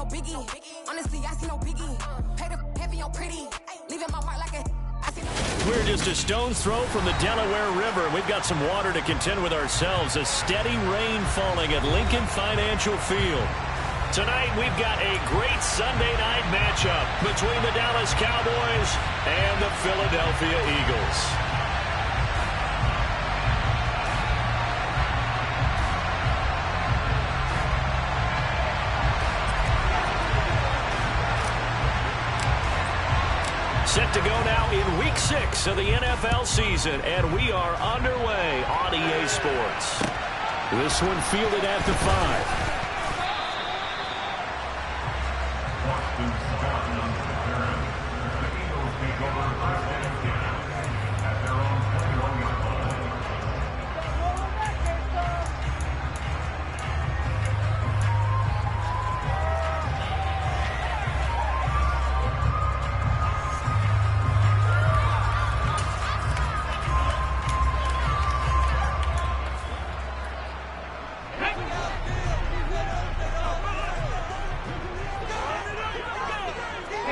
biggie. Honestly, I see no biggie. Pay the heavy on pretty. Leaving my mark like a. We're just a stone's throw from the Delaware River. We've got some water to contend with ourselves. A steady rain falling at Lincoln Financial Field. Tonight, we've got a great Sunday night matchup between the Dallas Cowboys and the Philadelphia Eagles. Set to go now in Week 6 of the NFL season, and we are underway on EA Sports. This one fielded at the 5.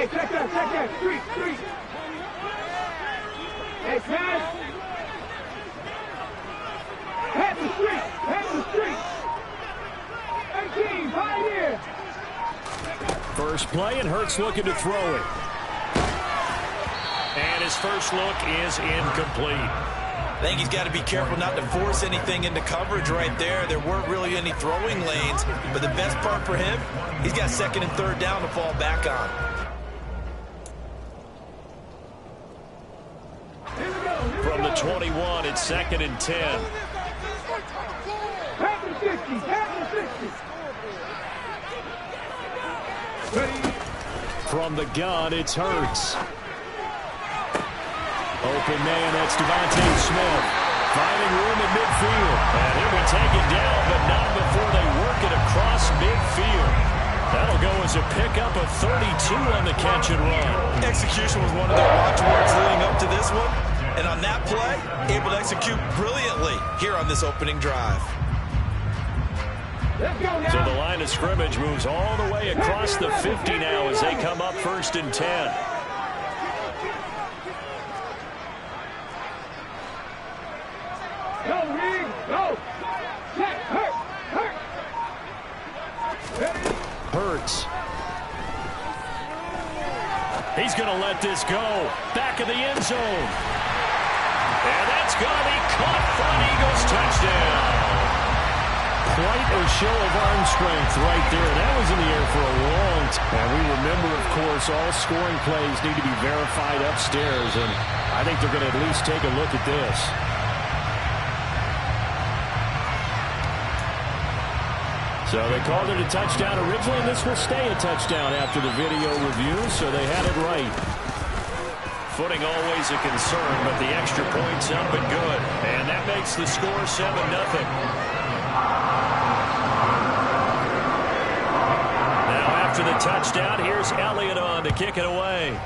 Check that, street. Hey, pass the street. 18, right here. First play, and Hurts looking to throw it. And his first look is incomplete. I think he's got to be careful not to force anything into coverage right there. There weren't really any throwing lanes, but the best part for him, he's got second and third down to fall back on. From the 21, it's second and 10. From the gun, it's Hurts. Open man, that's Devontae Smith. Finding room in midfield. And he'll be taken down, but not before they work it across midfield. That'll go as a pickup of 32 on the catch and run. Execution was one of their watchwords leading up to this one. And on that play, able to execute brilliantly here on this opening drive. So the line of scrimmage moves all the way across the 50 now as they come up first and 10. Go, Reed, go. Check, Hurts. He's going to let this go. Back of the end zone. And that's going to be caught for an Eagles touchdown. Quite a show of arm strength right there. That was in the air for a long time. And we remember, of course, all scoring plays need to be verified upstairs. And I think they're going to at least take a look at this. So they called it a touchdown originally, and this will stay a touchdown after the video review, so they had it right. Footing always a concern, but the extra point's up and good. And that makes the score 7-0. Now after the touchdown, here's Elliott on to kick it away.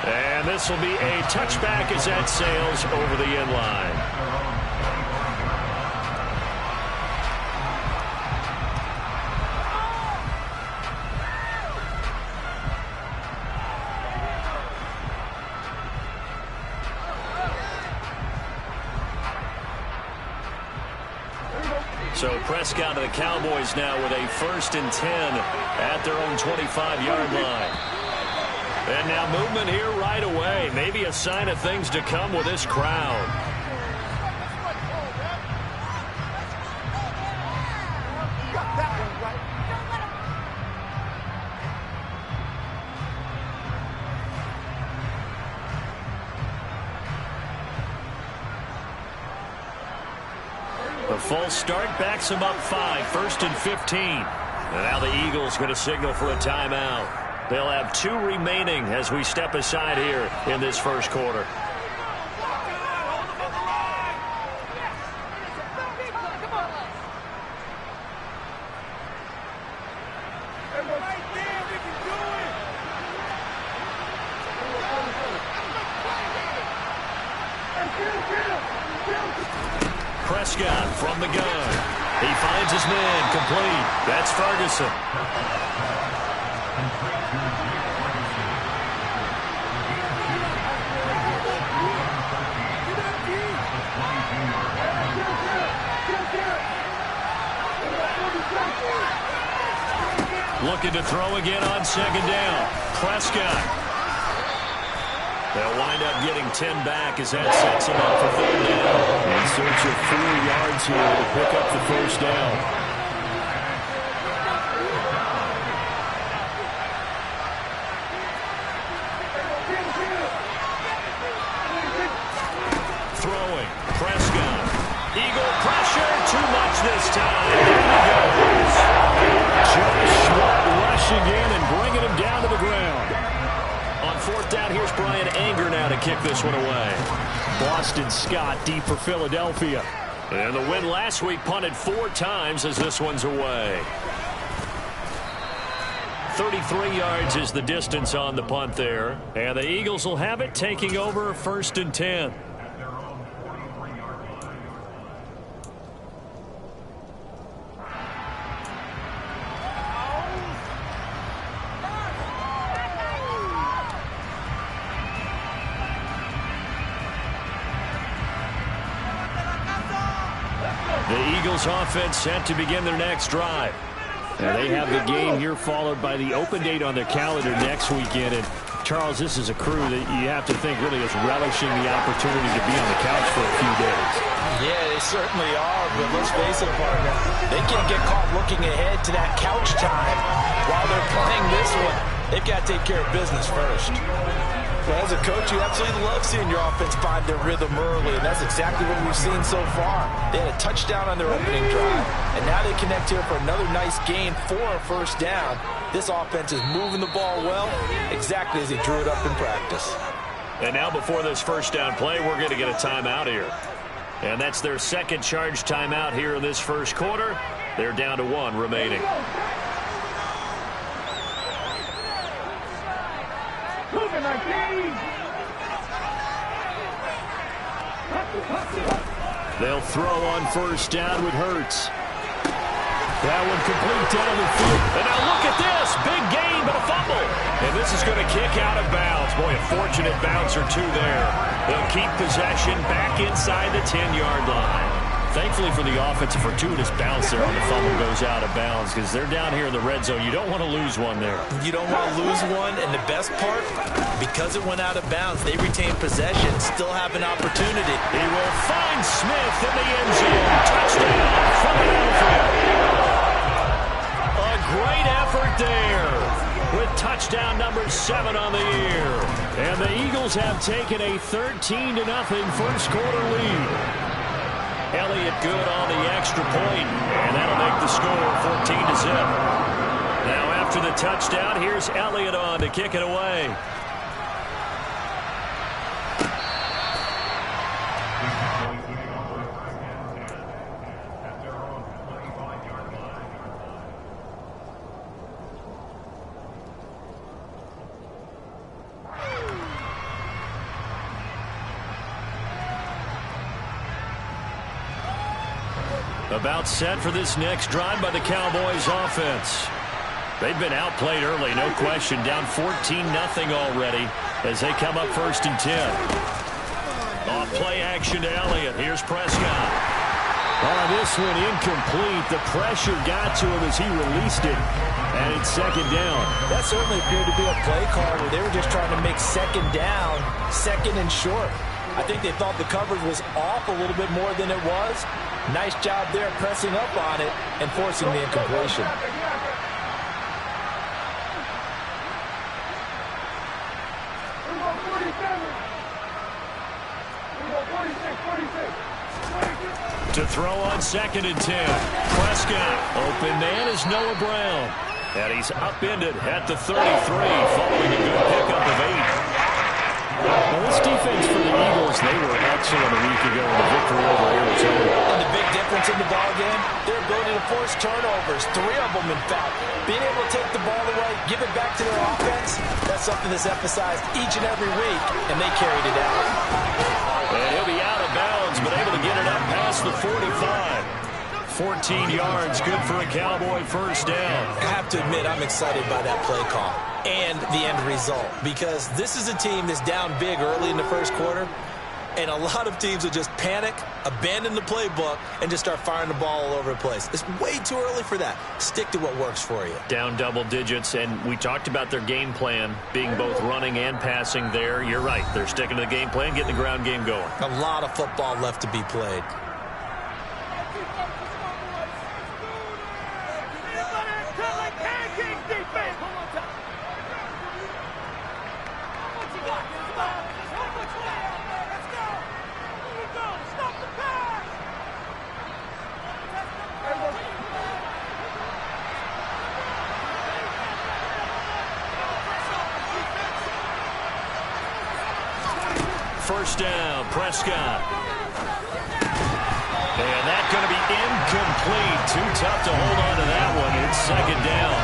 And this will be a touchback as that sails over the end line. So Prescott to the Cowboys now with a 1st and 10 at their own 25-yard line. And now movement here right away. Maybe a sign of things to come with this crowd. The full start backs them up 5, 1st and 15. And now the Eagles going to signal for a timeout. They'll have 2 remaining as we step aside here in this first quarter. Prescott from the gun. He finds his man, complete. That's Ferguson. Looking to throw again on second down. Prescott. They'll wind up getting 10 back as that sets them up for third down. In search of 4 yards here to pick up the first down. Throwing. Prescott. Eagle pressure. Too much this time. There he goes. Just rushing in and bringing him down to the ground. On fourth down, here's Brian Anger now to kick this one away. Boston Scott deep for Philadelphia. And the win last week punted 4 times as this one's away. 33 yards is the distance on the punt there. And the Eagles will have it, taking over 1st and 10. The Eagles offense set to begin their next drive. And they have the game here followed by the open date on their calendar next weekend. And Charles, this is a crew that you have to think really is relishing the opportunity to be on the couch for a few days. Yeah, they certainly are, but let's face it, partner. They can't get caught looking ahead to that couch time while they're playing this one. They've got to take care of business first. Well, as a coach, you absolutely love seeing your offense find their rhythm early, and that's exactly what we've seen so far. They had a touchdown on their opening drive, and now they connect here for another nice gain for a first down. This offense is moving the ball well, exactly as they drew it up in practice. And now before this first down play, we're going to get a timeout here. And that's their second charge timeout here in this first quarter. They're down to 1 remaining. They'll throw on first down with Hurts. That one complete down the field. And now look at this. Big gain, but a fumble. And this is going to kick out of bounds. Boy, a fortunate bounce or two there. They'll keep possession back inside the 10-yard line. Thankfully for the offense, a fortuitous bounce there on the fumble goes out of bounds because they're down here in the red zone. You don't want to lose one there. You don't want to lose one, and the best part, because it went out of bounds, they retain possession, still have an opportunity. He will find Smith in the end zone. Touchdown, Philadelphia. A great effort there with touchdown number 7 on the year. And the Eagles have taken a 13-0 first quarter lead. Elliott good on the extra point, and that'll make the score 14-0. Now after the touchdown, here's Elliott on to kick it away. About set for this next drive by the Cowboys offense. They've been outplayed early, no question. Down 14-0 already as they come up 1st and 10. Off play action to Elliott. Here's Prescott. Oh, this one incomplete. The pressure got to him as he released it. And it's 2nd down. That certainly appeared to be a play call where they were just trying to make 2nd down, 2nd and short. I think they thought the coverage was off a little bit more than it was. Nice job there pressing up on it and forcing the incompletion. To throw on 2nd and 10. Prescott. Open man is Noah Brown. And he's upended at the 33 following a good pickup of 8. Well, this defense for the Eagles, they were excellent a week ago in the victory over Arizona. And the big difference in the ball game, their ability to force turnovers, 3 of them in fact. Being able to take the ball away, give it back to their offense, that's something that's emphasized each and every week, and they carried it out. And he'll be out of bounds, but able to get it up past the 45. 14 yards, good for a Cowboy first down. I have to admit, I'm excited by that play call and the end result, because this is a team that's down big early in the first quarter, and a lot of teams will just panic, abandon the playbook, and just start firing the ball all over the place. It's way too early for that. Stick to what works for you. Down double digits, and we talked about their game plan being both running and passing there. You're right. They're sticking to the game plan, getting the ground game going. A lot of football left to be played. First down, Prescott. And that's going to be incomplete. Too tough to hold on to that one. It's second down.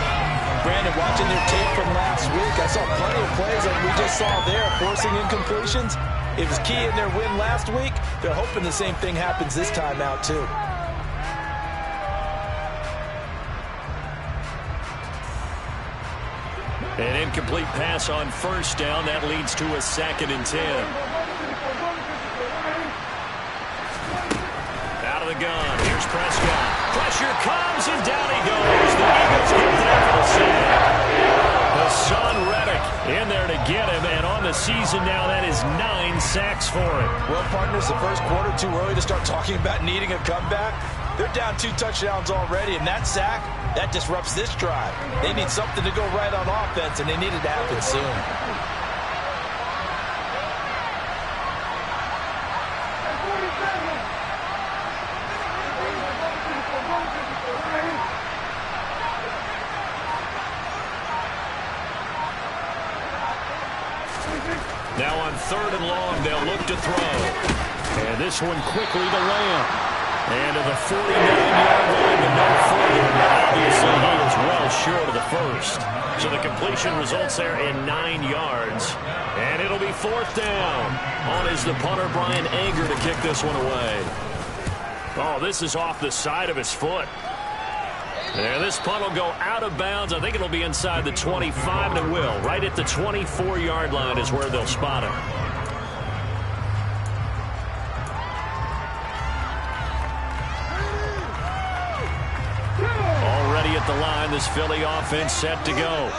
Brandon, watching their tape from last week, I saw plenty of plays like we just saw there, forcing incompletions. It was key in their win last week. They're hoping the same thing happens this time out, too. An incomplete pass on first down. That leads to a 2nd and 10. Out of the gun. Here's Prescott. Pressure comes, and down he goes. The Eagles get there for the sack. Hassan Reddick in there to get him, and on the season now, that is 9 sacks for him. Well, partners, the first quarter, too early to start talking about needing a comeback. They're down 2 touchdowns already, and that sack, that disrupts this drive. They need something to go right on offense, and they need it to happen soon. Now on 3rd and long, they'll look to throw. And this one quickly to Lamb. And to the 49-yard line, but no further. Obviously, he is well short of the first. So the completion results there in 9 yards. And it'll be 4th down. On is the punter, Brian Anger, to kick this one away. Oh, this is off the side of his foot. And this punt will go out of bounds. I think it'll be inside the 25, and it will. Right at the 24-yard line is where they'll spot him. Already at the line, this Philly offense set to go.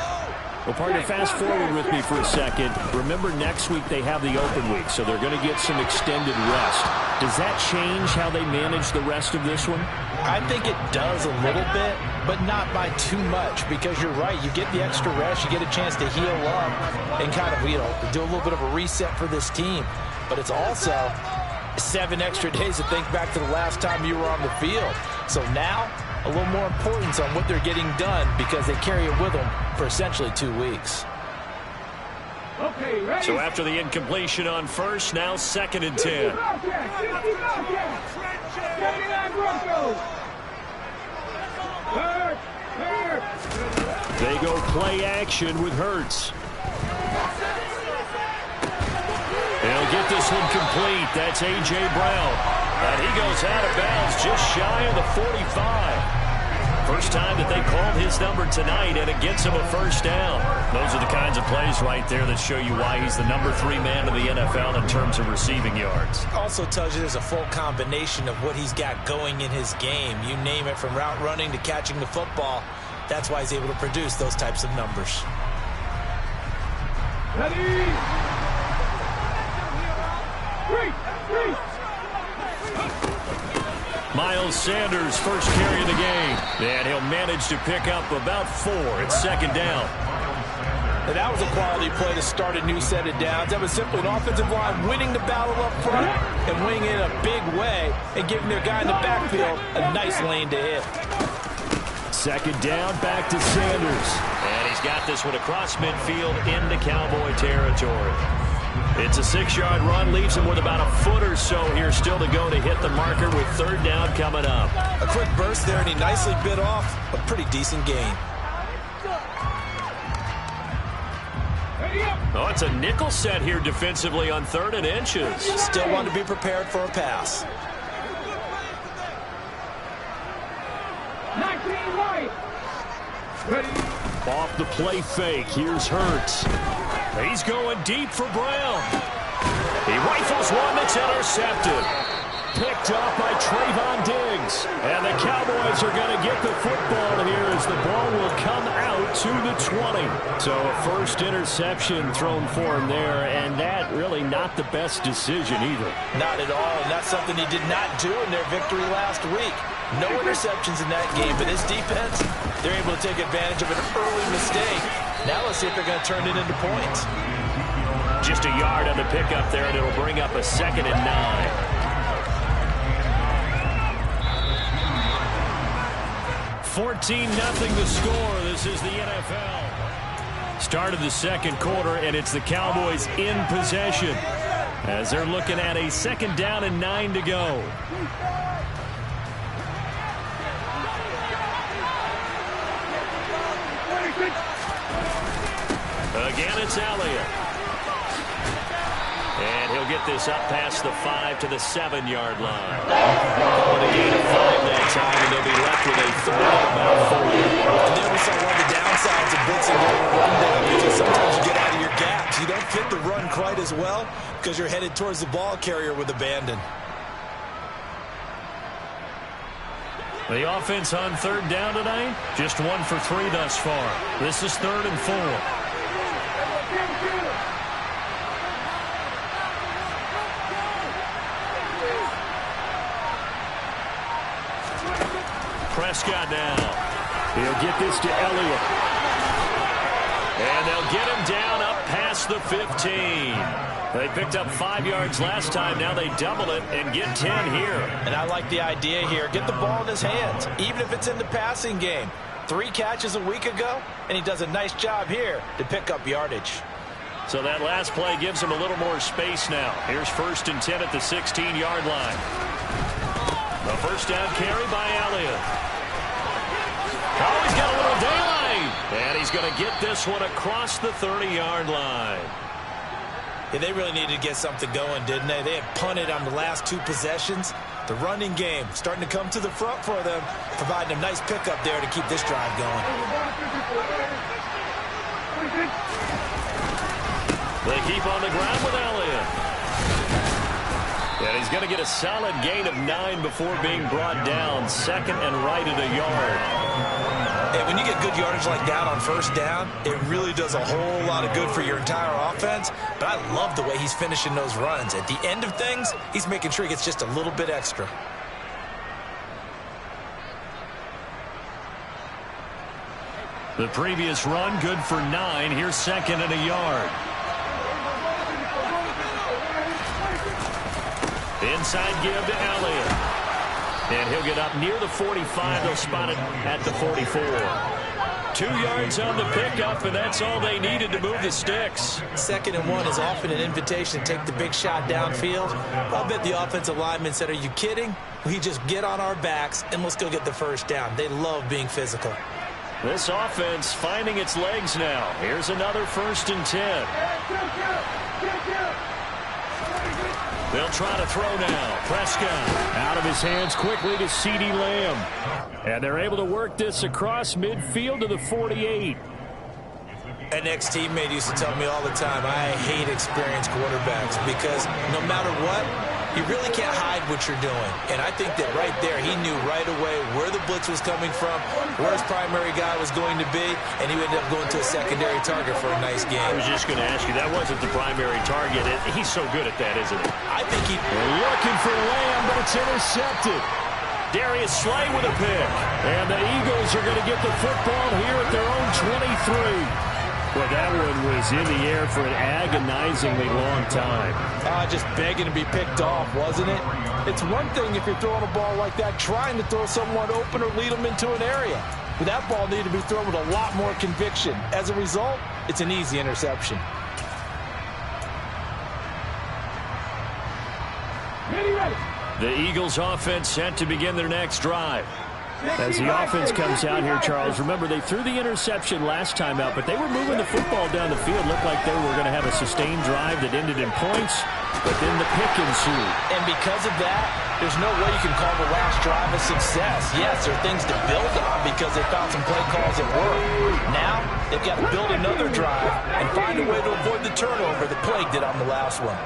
Well, partner, fast forward with me for a second. Remember, next week they have the open week, so they're going to get some extended rest. Does that change how they manage the rest of this one? I think it does a little bit, but not by too much, because you're right. You get the extra rest. You get a chance to heal up and kind of, do a little bit of a reset for this team. But it's also 7 extra days to think back to the last time you were on the field. So now, a little more importance on what they're getting done, because they carry it with them for essentially 2 weeks. Okay, ready? So after the incompletion on first, now 2nd and 10. They go play action with Hurts. They'll get this one complete. That's A.J. Brown. And he goes out of bounds just shy of the 45. First time that they called his number tonight, and it gets him a first down. Those are the kinds of plays right there that show you why he's the number 3 man in the NFL in terms of receiving yards. Also tells you there's a full combination of what he's got going in his game. You name it, from route running to catching the football. That's why he's able to produce those types of numbers. Ready? 3. Miles Sanders, first carry of the game. And he'll manage to pick up about 4. It's 2nd down. And that was a quality play to start a new set of downs. That was simply an offensive line winning the battle up front and winning it in a big way and giving their guy in the backfield a nice lane to hit. 2nd down, back to Sanders. And he's got this one across midfield into Cowboy territory. It's a 6-yard run, leaves him with about a foot or so here still to go to hit the marker with 3rd down coming up. A quick burst there, and he nicely bit off a pretty decent gain. Oh, it's a nickel set here defensively on 3rd and inches. Still want to be prepared for a pass. Wide. Ready. Off the play fake. Here's Hurts. He's going deep for Brown. He rifles one that's intercepted. Picked off by Trayvon Diggs. And the Cowboys are going to get the football here as the ball will come out to the 20. So a first interception thrown for him there, and that really not the best decision either. Not at all, and that's something he did not do in their victory last week. No interceptions in that game, but this defense, they're able to take advantage of an early mistake. Now let's see if they're going to turn it into points. Just a yard on the pickup there, and it'll bring up a 2nd and 9. 14-0 the score. This is the NFL. Start of the second quarter, and it's the Cowboys in possession as they're looking at a 2nd down and 9 to go. Again, it's Elliott. And he'll get this up past the 5 to the 7-yard line. Calling a gain of 5 that time, and they'll be left with a 3 at about 4. And then we saw one of the downsides of blitzing during a run down, because sometimes you get out of your gaps. You don't fit the run quite as well because you're headed towards the ball carrier with abandon. The offense on 3rd down tonight, just 1 for 3 thus far. This is 3rd and 4. Prescott now. He'll get this to Elliott. And they'll get him down up past the 15. They picked up 5 yards last time. Now they double it and get 10 here. And I like the idea here. Get the ball in his hands, even if it's in the passing game. 3 catches a week ago, and he does a nice job here to pick up yardage. So that last play gives him a little more space now. Here's 1st and 10 at the 16-yard line. The first down carry by Elliott. Oh, he's got a little daylight. And he's going to get this one across the 30-yard line. Yeah, they really needed to get something going, didn't they? They had punted on the last 2 possessions. The running game starting to come to the front for them, providing a nice pickup there to keep this drive going. They keep on the ground with Elliott. And he's going to get a solid gain of 9 before being brought down. 2nd and right at a yard. And when you get good yardage like that on 1st down, it really does a whole lot of good for your entire offense. But I love the way he's finishing those runs. At the end of things, he's making sure he gets just a little bit extra. The previous run good for 9. Here's 2nd and a yard. Inside give to Elliott. And he'll get up near the 45. They'll spot it at the 44. 2 yards on the pickup, and that's all they needed to move the sticks. 2nd and 1 is often an invitation to take the big shot downfield. I bet the offensive lineman said, are you kidding? We just get on our backs, and let's go get the 1st down. They love being physical. This offense finding its legs now. Here's another 1st and 10. They'll try to throw now. Prescott out of his hands quickly to CeeDee Lamb. And they're able to work this across midfield to the 48. An ex-teammate used to tell me all the time, I hate experienced quarterbacks because no matter what, you really can't hide what you're doing. And I think that right there, he knew right away where the blitz was coming from, where his primary guy was going to be, and he ended up going to a secondary target for a nice game. I was just going to ask you, that wasn't the primary target. He's so good at that, isn't he? I think he... They're looking for Lamb, but it's intercepted. Darius Slay with a pick. And the Eagles are going to get the football here at their own 23. Well, that one was in the air for an agonizingly long time. Just begging to be picked off, wasn't it? It's one thing if you're throwing a ball like that, trying to throw someone open or lead them into an area. But that ball needed to be thrown with a lot more conviction. As a result, it's an easy interception. Ready. The Eagles offense set to begin their next drive. As the offense comes out here, Charles, remember they threw the interception last time out, but they were moving the football down the field. Looked like they were going to have a sustained drive that ended in points, but then the pick ensued. And because of that, there's no way you can call the last drive a success. Yes, there are things to build on because they found some play calls that work. Now, they've got to build another drive and find a way to avoid the turnover that Plague did on the last one.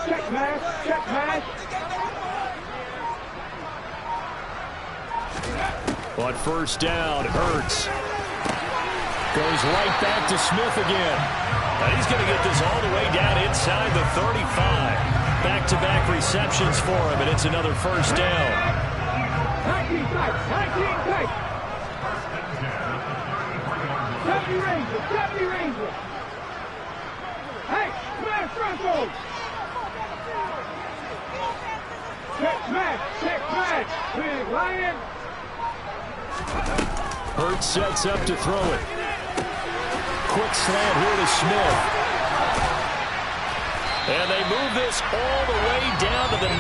Check pass. On first down, Hurts goes right back to Smith again. And he's going to get this all the way down inside the 35. Back-to-back receptions for him, and it's another first down. 19 tight. 19 tight. 70 Ranger. Hey, smash Broncos. Check smash. Big Lion. Hurts sets up to throw it. Quick slant here to Smith. And they move this all the way down to the 9.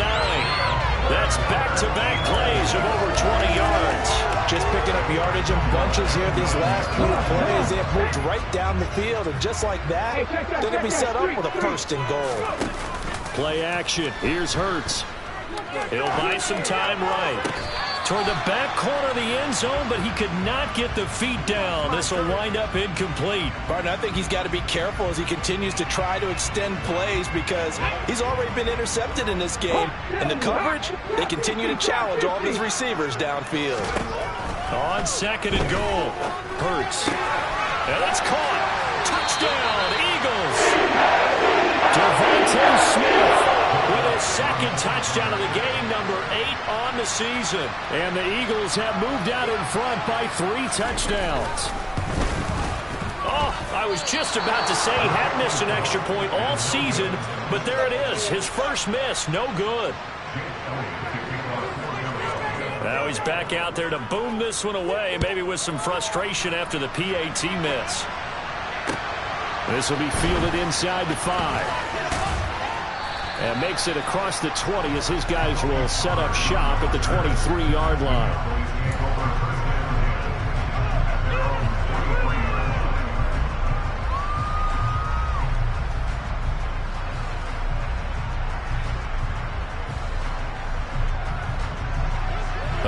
That's back-to-back plays of over 20 yards. Just picking up yardage in bunches here these last few plays. They have moved right down the field, and just like that, they're going to be set up with a first and goal. Play action. Here's Hurts. He'll buy some time right. Toward the back corner of the end zone, but he could not get the feet down. This will wind up incomplete. Barton, I think he's got to be careful as he continues to try to extend plays because he's already been intercepted in this game. And the coverage, they continue to challenge all of his receivers downfield. On second and goal, Hurts. And that's caught. Touchdown, Eagles. Devontae Smith with his second touchdown of the game, number 8 on the season. And the Eagles have moved out in front by 3 touchdowns. Oh, I was just about to say he had missed an extra point all season, but there it is, his first miss, no good. Now he's back out there to boom this one away, maybe with some frustration after the PAT miss. This will be fielded inside the 5. And makes it across the 20 as his guys will set up shop at the 23-yard line.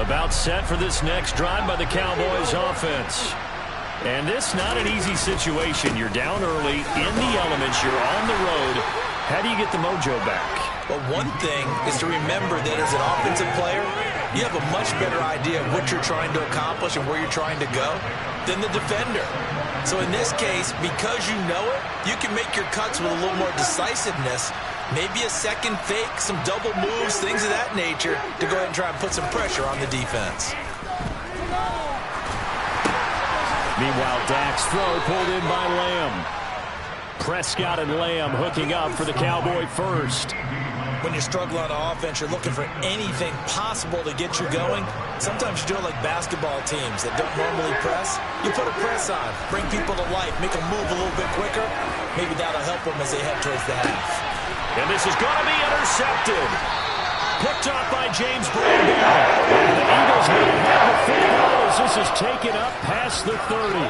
About set for this next drive by the Cowboys offense. And this not an easy situation. You're down early, in the elements, you're on the road. How do you get the mojo back? Well, one thing is to remember that as an offensive player, you have a much better idea of what you're trying to accomplish and where you're trying to go than the defender. So in this case, because you know it, you can make your cuts with a little more decisiveness, maybe a second fake, some double moves, things of that nature, to go ahead and try and put some pressure on the defense. Meanwhile, Dak's throw pulled in by Lamb. Prescott and Lamb hooking up for the Cowboy first. When you're struggling on offense, you're looking for anything possible to get you going. Sometimes you do it like basketball teams that don't normally press. You put a press on, bring people to life, make them move a little bit quicker. Maybe that'll help them as they head towards the half. And this is going to be intercepted. Picked off by James Brandon. And the Eagles will have the football as this is taken up past the 30.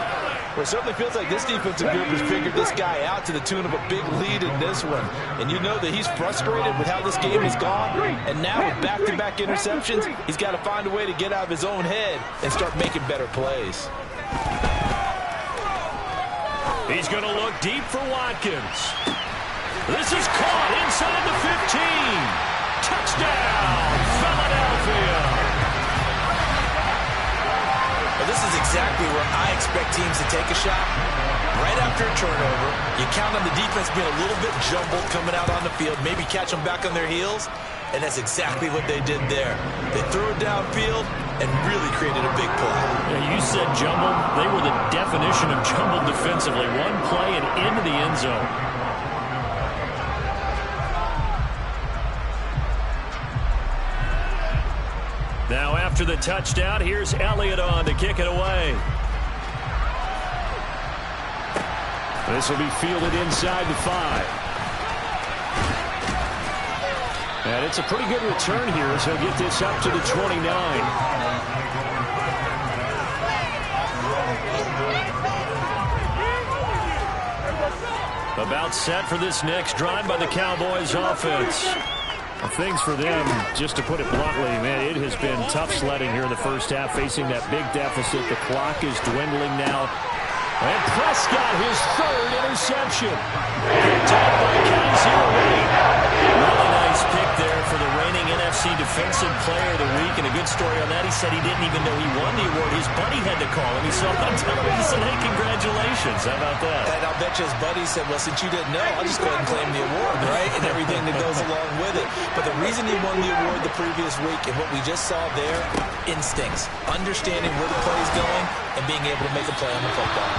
Well, it certainly feels like this defensive group has figured this guy out to the tune of a big lead in this one. And you know that he's frustrated with how this game has gone. And now with back-to-back interceptions, he's got to find a way to get out of his own head and start making better plays. He's going to look deep for Watkins. This is caught inside the 15. Touchdown, Philadelphia. Well, this is exactly where I expect teams to take a shot. Right after a turnover, you count on the defense being a little bit jumbled coming out on the field, maybe catch them back on their heels, and that's exactly what they did there. They threw it downfield and really created a big play. Yeah, you said jumbled. They were the definition of jumbled defensively. One play and into the end zone. Now after the touchdown, here's Elliott on to kick it away. This will be fielded inside the 5. And it's a pretty good return here as he'll get this up to the 29. About set for this next drive by the Cowboys offense. Things for them, just to put it bluntly, man, it has been tough sledding here in the first half, facing that big deficit. The clock is dwindling now. And Prescott, his third interception. Picked up by Kaiser Wade. Really nice pick there for the reigning NFC Defensive Player of the Week. And a good story on that, he said he didn't even know he won the award. His buddy had to call him. He saw him on television and said, hey, congratulations. How about that? And I'll bet you his buddy said, well, since you didn't know, I'll just go ahead and claim the award, right? And everything that goes along with it. But the reason he won the award the previous week and what we just saw there, instincts, understanding where the play is going and being able to make a play on the football.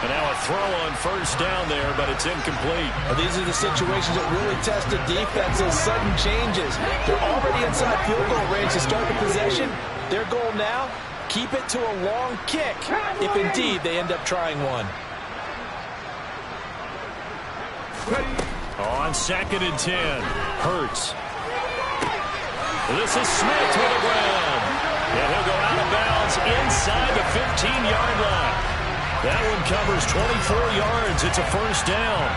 And now a throw on first down there, but it's incomplete. Well, these are the situations that really test the defense's sudden changes. They're already inside field goal range to start the possession. Their goal now, keep it to a long kick, if indeed they end up trying one. On 2nd and 10, Hurts. This is Smith to the ground. And he'll go out of bounds inside the 15-yard line. That one covers 24 yards. It's a first down.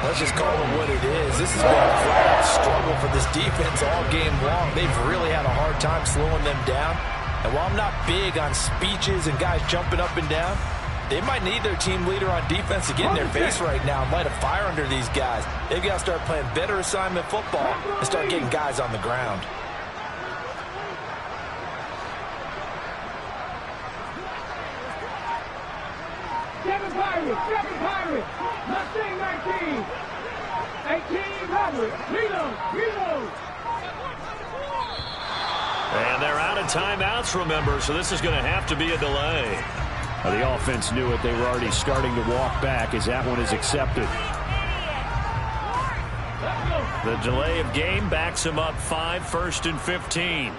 Let's just call it what it is. This has been a flat-out struggle for this defense all game long. They've really had a hard time slowing them down. And while I'm not big on speeches and guys jumping up and down, they might need their team leader on defense to get in their face right now and light a fire under these guys. They've got to start playing better assignment football and start getting guys on the ground. Seven Pirates, Mustang 19, 18 Pirates, reload. And they're out of timeouts, remember, so this is going to have to be a delay. The offense knew it. They were already starting to walk back as that one is accepted. The delay of game backs him up 5, 1st and 15.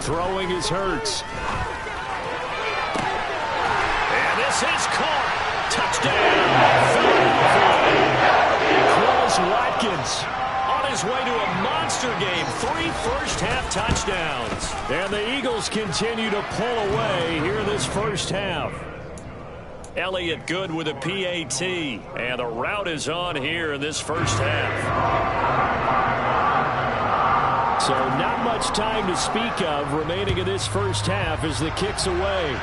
Throwing is Hurts. And this is caught. Touchdown. Chris Watkins on his way to a monster game. 3 first-half touchdowns. And the Eagles continue to pull away here in this first half. Elliott good with a PAT. And the route is on here in this first half. So not much time to speak of remaining in this first half as the kick's away.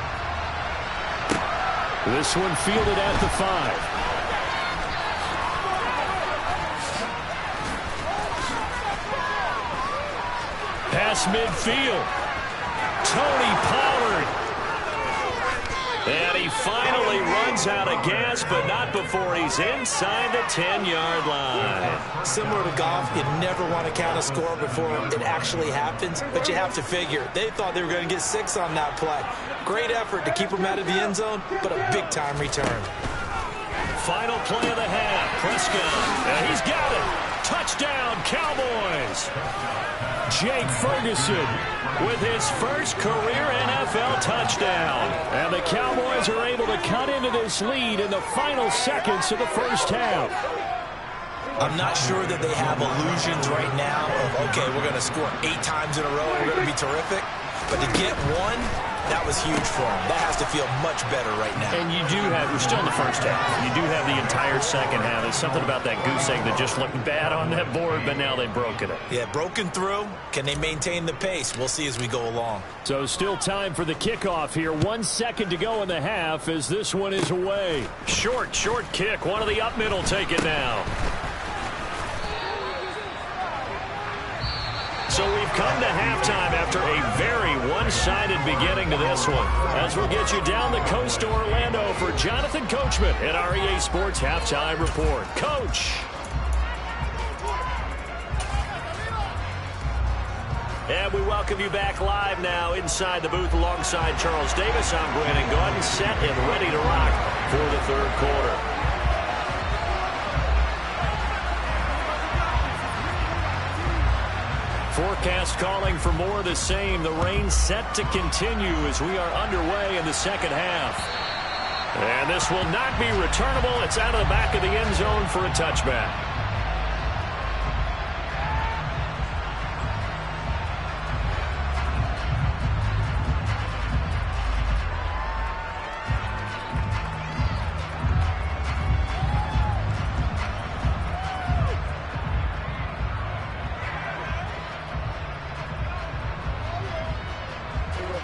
This one fielded at the 5. Pass midfield. Tony Pollard. And he finally runs out of gas, but not before he's inside the 10-yard line. Similar to golf, you never want to count a score before it actually happens, but you have to figure. They thought they were going to get 6 on that play. Great effort to keep them out of the end zone, but a big-time return. Final play of the half. Prescott. And he's got it. Touchdown, Cowboys. Jake Ferguson with his first career NFL touchdown. And the Cowboys are able to cut into this lead in the final seconds of the first half. I'm not sure that they have illusions right now of, okay, we're going to score 8 times in a row. We're going to be terrific. But to get one, that was huge for them. That has to feel much better right now. And you do have, we're still in the first half. You do have the entire second half. There's something about that goose egg that just looked bad on that board, but now they've broken it. Yeah, broken through. Can they maintain the pace? We'll see as we go along. So still time for the kickoff here. 1 second to go in the half as this one is away. Short kick. One of the up middle take it now. So we've come to halftime after a very one-sided beginning to this one. As we'll get you down the coast to Orlando for Jonathan Coachman at our EA Sports Halftime Report. Coach. And we welcome you back live now inside the booth alongside Charles Davis. I'm Brandon Gaudin, set and ready to rock for the third quarter. forecast calling for more of the same. The rain set to continue as we are underway in the second half. And this will not be returnable. It's out of the back of the end zone for a touchback.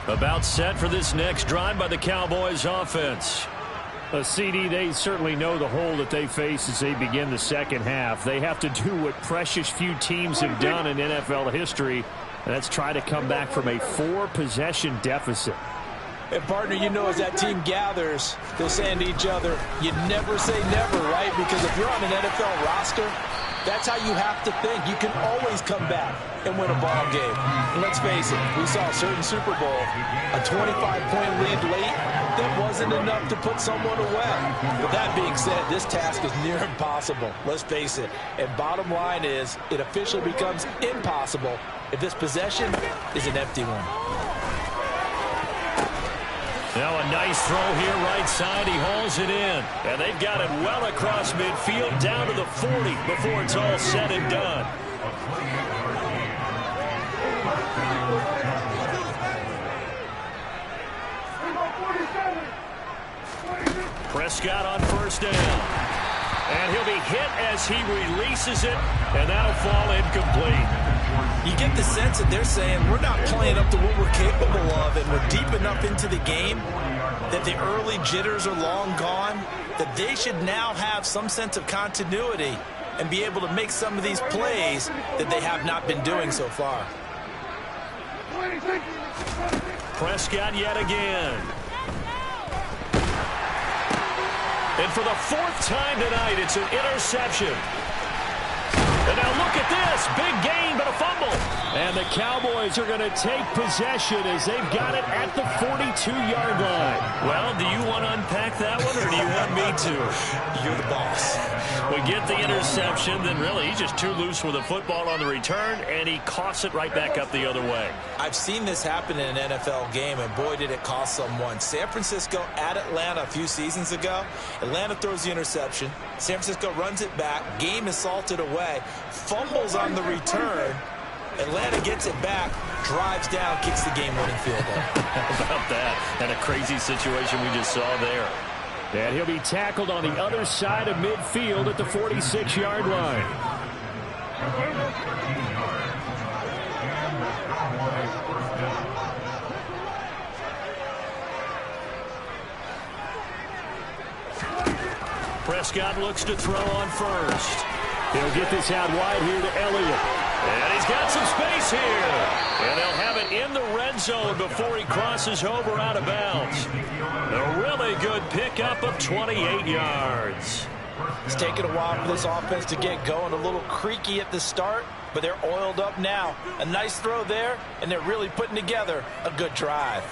About set for this next drive by the Cowboys offense. CD, they certainly know the hole that they face as they begin the second half. They have to do what precious few teams have done in NFL history, and that's try to come back from a 4-possession deficit. And, partner, you know as that team gathers, they're saying to each other, you never say never, right? Because if you're on an NFL roster, that's how you have to think. You can always come back and win a ball game. And let's face it, we saw a certain Super Bowl, a 25-point lead late, that wasn't enough to put someone away. But that being said, this task is near impossible. Let's face it. And bottom line is, it officially becomes impossible if this possession is an empty one. Now a nice throw here right side. He hauls it in. And they've got it well across midfield down to the 40 before it's all said and done. Prescott on first down. And he'll be hit as he releases it, and that'll fall incomplete. You get the sense that they're saying we're not playing up to what we're capable of, and we're deep enough into the game that the early jitters are long gone, that they should now have some sense of continuity and be able to make some of these plays that they have not been doing so far. Prescott yet again. And for the 4th time tonight, it's an interception. And now look at this. Big gain, but a fumble. And the Cowboys are going to take possession as they've got it at the 42-yard line. Well, do you want to unpack that one, or do you want me to? You're the boss. We get the interception, then really he's just too loose with the football on the return, and he coughs it right back up the other way. I've seen this happen in an NFL game, and boy, did it cost someone. San Francisco at Atlanta a few seasons ago. Atlanta throws the interception. San Francisco runs it back. Game is salted away. Fumbles on the return. Atlanta gets it back, drives down, kicks the game-winning field goal. How about that? And a crazy situation we just saw there. And he'll be tackled on the other side of midfield at the 46-yard line. Prescott looks to throw on first. He'll get this out wide here to Elliott. And he's got some space here. And they'll have it in the red zone before he crosses over out of bounds. A really good pickup of 28 yards. It's taken a while for this offense to get going. A little creaky at the start, but they're oiled up now. A nice throw there, and they're really putting together a good drive.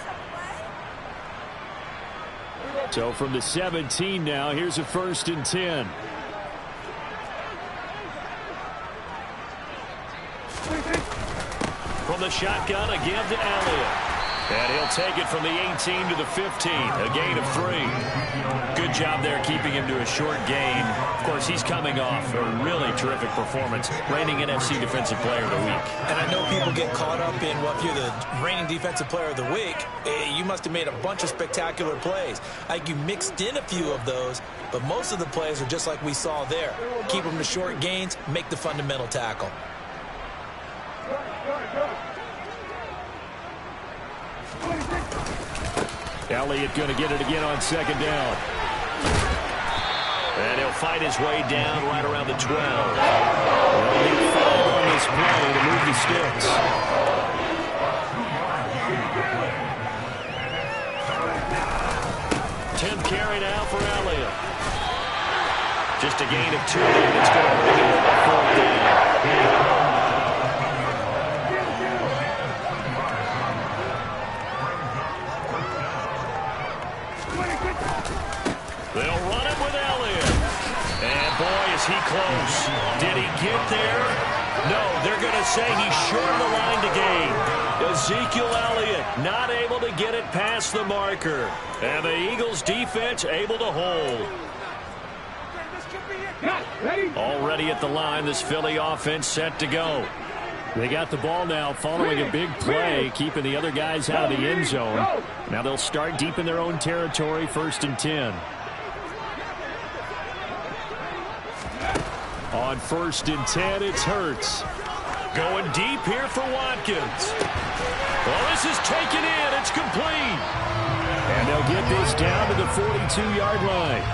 So from the 17 now, here's a 1st and 10. From the shotgun, again to Elliott. And he'll take it from the 18 to the 15, a gain of 3. Good job there keeping him to a short gain. Of course, he's coming off a really terrific performance, reigning NFC Defensive Player of the Week. And I know people get caught up in, well, if you're the reigning Defensive Player of the Week, you must have made a bunch of spectacular plays. Like you mixed in a few of those, but most of the plays are just like we saw there. Keep them to short gains, make the fundamental tackle. Elliott going to get it again on 2nd down. And he'll fight his way down right around the 12. They'll need 5 on this play to move the sticks. Carry now for Elliott. Just a gain of 2 there. That's going to bring it up 4th down. They'll run it with Elliott. And boy, is he close. Did he get there? No, they're going to say he's short of the line to gain. Ezekiel Elliott not able to get it past the marker. And the Eagles defense able to hold. Already at the line, this Philly offense set to go. They got the ball now following a big play, keeping the other guys out of the end zone. Now they'll start deep in their own territory, 1st and 10. On 1st and 10, it's Hurts. Going deep here for Watkins. Well, this is taken in. It's complete. And they'll get this down to the 42-yard line.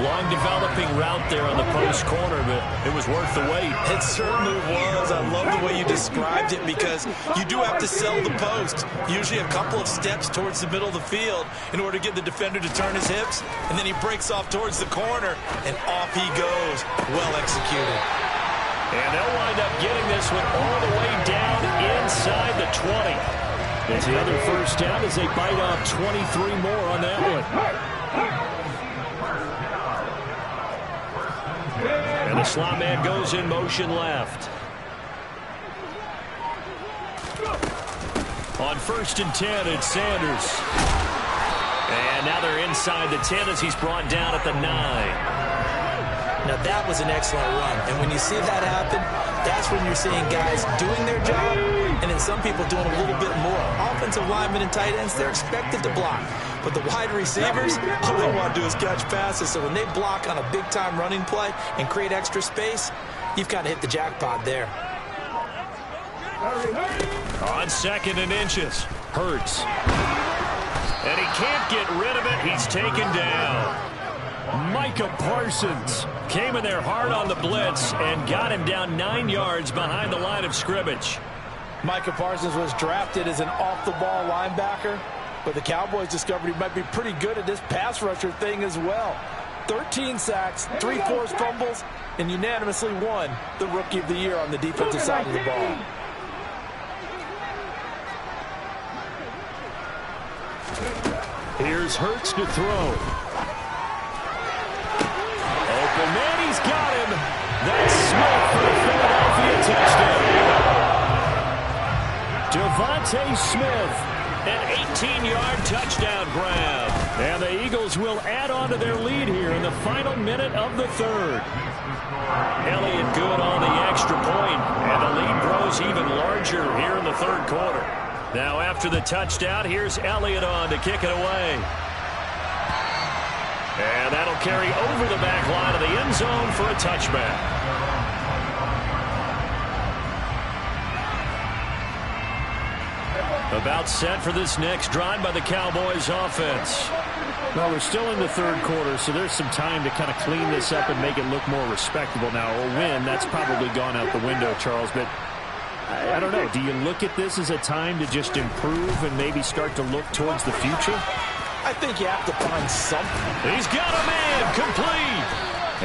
Long developing route there on the post corner, but it was worth the wait. It certainly was. I love the way you described it because you do have to sell the post. Usually a couple of steps towards the middle of the field in order to get the defender to turn his hips, and then he breaks off towards the corner, and off he goes. Well executed. And they'll wind up getting this one all the way down inside the 20. It's another first down as they bite off 23 more on that one. And the slot man goes in motion left. On 1st and 10, it's Sanders. And now they're inside the 10 as he's brought down at the 9. Now that was an excellent run, and when you see that happen, that's when you're seeing guys doing their job, and then some people doing a little bit more. Offensive linemen and tight ends, they're expected to block, but the wide receivers, all they want to do is catch passes. So when they block on a big-time running play and create extra space, you've kind of hit the jackpot there. On 2nd and inches, Hurts, and he can't get rid of it. He's taken down. Micah Parsons came in there hard on the blitz and got him down 9 yards behind the line of scrimmage. Micah Parsons was drafted as an off-the-ball linebacker, but the Cowboys discovered he might be pretty good at this pass rusher thing as well. 13 sacks, 3 forced fumbles, and unanimously won the Rookie of the Year on the defensive side of the ball. Here's Hurts to throw. Open man, he's got him. That's Smith for the Philadelphia touchdown. Devontae Smith, an 18-yard touchdown grab. And the Eagles will add on to their lead here in the final minute of the 3rd. Elliott good on the extra point, and the lead grows even larger here in the 3rd quarter. Now after the touchdown, here's Elliott on to kick it away. And that'll carry over the back line of the end zone for a touchback. About set for this next drive by the Cowboys offense. Well, we're still in the 3rd quarter, so there's some time to kind of clean this up and make it look more respectable now. A win, that's probably gone out the window, Charles, but I don't know. Do you look at this as a time to just improve and maybe start to look towards the future? I think you have to find something. He's got a man, complete.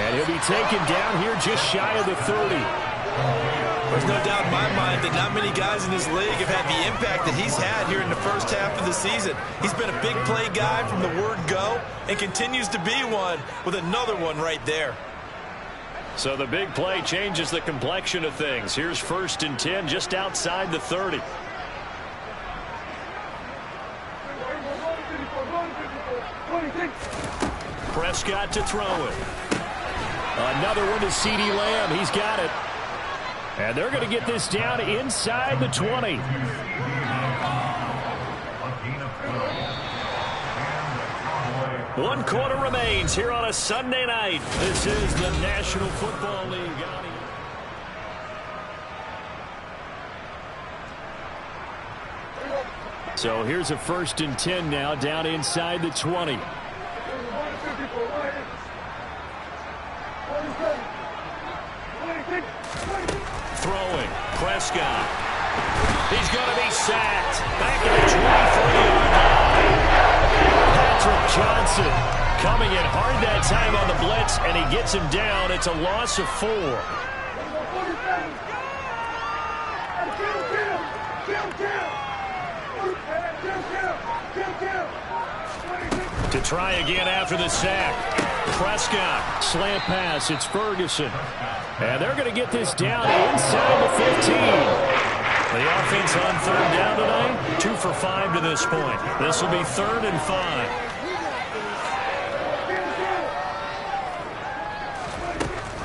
And he'll be taken down here just shy of the 30. There's no doubt in my mind that not many guys in this league have had the impact that he's had here in the first half of the season. He's been a big play guy from the word go and continues to be one with another one right there. So the big play changes the complexion of things. Here's 1st and 10 just outside the 30. Prescott to throw it. Another one to CeeDee Lamb. He's got it. And they're going to get this down inside the 20. One quarter remains here on a Sunday night. This is the National Football League. So here's a 1st and 10 now down inside the 20. Throwing. Prescott. He's going to be sacked. Back at the 23-yard line. Patrick Johnson coming in hard that time on the blitz, and he gets him down. It's a loss of 4. To try again after the sack. Prescott, slant pass. It's Ferguson. And they're going to get this down inside the 15. The offense on third down tonight, 2 for 5 to this point. This will be 3rd and 5.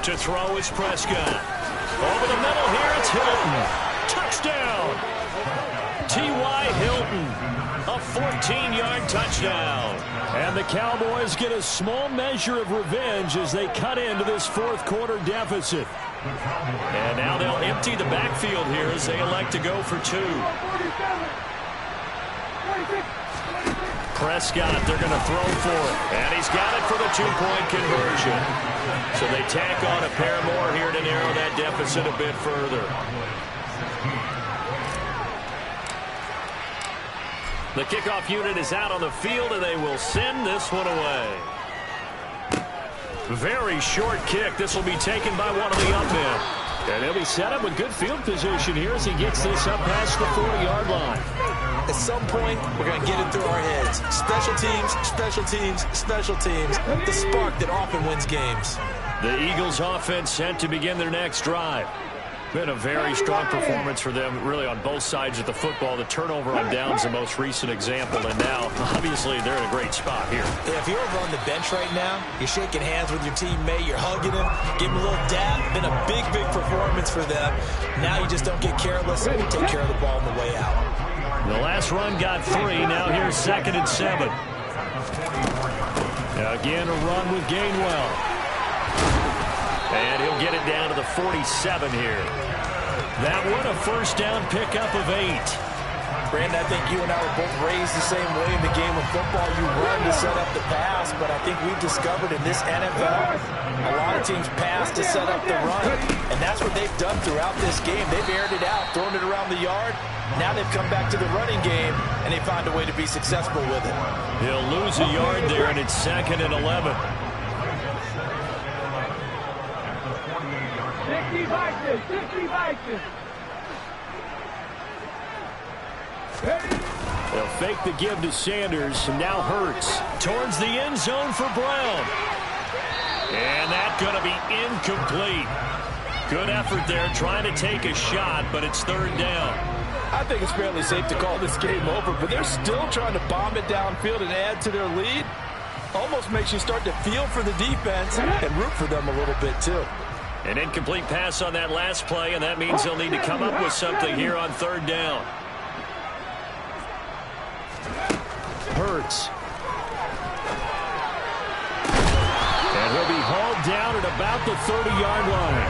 To throw is Prescott. Over the middle here, it's Hilton. Touchdown. T.Y. Hilton. A 14-yard touchdown. And the Cowboys get a small measure of revenge as they cut into this fourth-quarter deficit. And now they'll empty the backfield here as they elect to go for 2. Prescott, they're going to throw for it. And he's got it for the 2-point conversion. So they tack on a pair more here to narrow that deficit a bit further. The kickoff unit is out on the field, and they will send this one away. Very short kick. This will be taken by one of the up men. And he'll be set up with good field position here as he gets this up past the 40-yard line. At some point, we're going to get it through our heads. Special teams, special teams, special teams. The spark that often wins games. The Eagles offense set to begin their next drive. Been a very strong performance for them, really, on both sides of the football. The turnover on downs, the most recent example, and now, obviously, they're in a great spot here. Yeah, if you're over on the bench right now, you're shaking hands with your teammate, you're hugging him, giving him a little dab. Been a big, big performance for them. Now you just don't get careless and take care of the ball on the way out. The last run got 3. Now here's 2nd and 7. Again, a run with Gainwell. And he'll get it down to the 47 here. That one a first down pickup of 8. Brandon, I think you and I were both raised the same way in the game of football. You run to set up the pass, but I think we've discovered in this NFL, a lot of teams pass to set up the run. And that's what they've done throughout this game. They've aired it out, thrown it around the yard. Now they've come back to the running game, and they find a way to be successful with it. He'll lose a yard there, and it's 2nd and 11. 60 Vikings. They'll fake the give to Sanders, and now Hurts towards the end zone for Brown. And that's going to be incomplete. Good effort there, trying to take a shot, but it's 3rd down. I think it's fairly safe to call this game over, but they're still trying to bomb it downfield and add to their lead. Almost makes you start to feel for the defense and root for them a little bit, too. An incomplete pass on that last play, and that means they'll need to come up with something here on 3rd down. Hurts. And he'll be hauled down at about the 30-yard line.